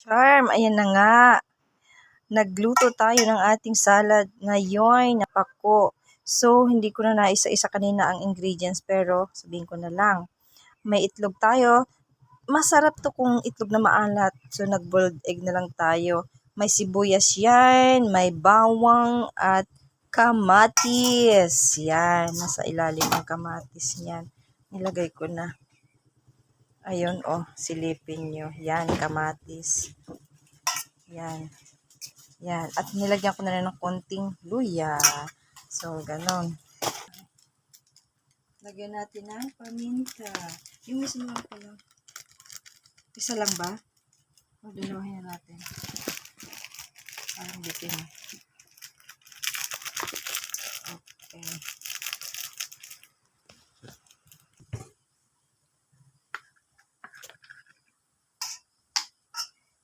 Charm, ayan na nga. Nagluto tayo ng ating salad ngayon na pako. So, hindi ko na naisa-isa kanina ang ingredients pero sabihin ko na lang. May itlog tayo. Masarap to kung itlog na maalat. So, nag-boiled egg na lang tayo. May sibuyas yan, may bawang at kamatis. Yan, nasa ilalim ng kamatis yan. Nilagay ko na. Ayun, oh, silipin nyo. Yan, kamatis. Yan. Yan. At nilagyan ko na rin ng konting luya. So, ganon. Lagyan natin ng paminta. Yung isa lang pala. Isa lang ba? O, dalawahin na natin. Parang bitin. Okay.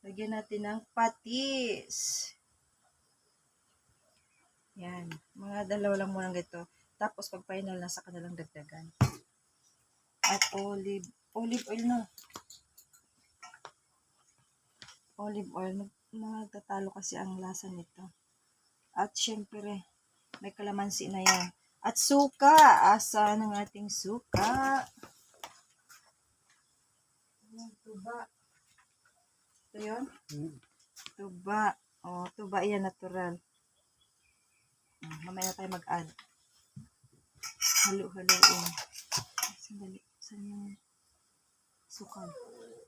Lagyan natin ng patis. Yan. Mga dalawa lang muna ganito. Tapos pag final na sa kanilang dagdagan. At olive oil na. Olive oil. Magtatalo kasi ang lasa nito. At syempre, may kalamansi na yan. At suka. Asa ng ating suka. Tuba. Ito yun? Tuba. O, tuba yan natural. Mamaya tayo mag-add. Halo-haloin. Sandali. Saan yung suka?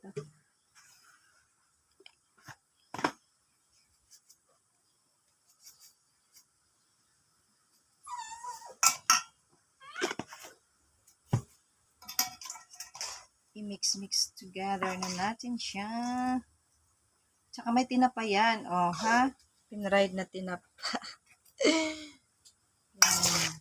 Ito. I-mix together na natin siya. Tsaka may tinapa yan. O, ha? Pinride na tinapa. Yan.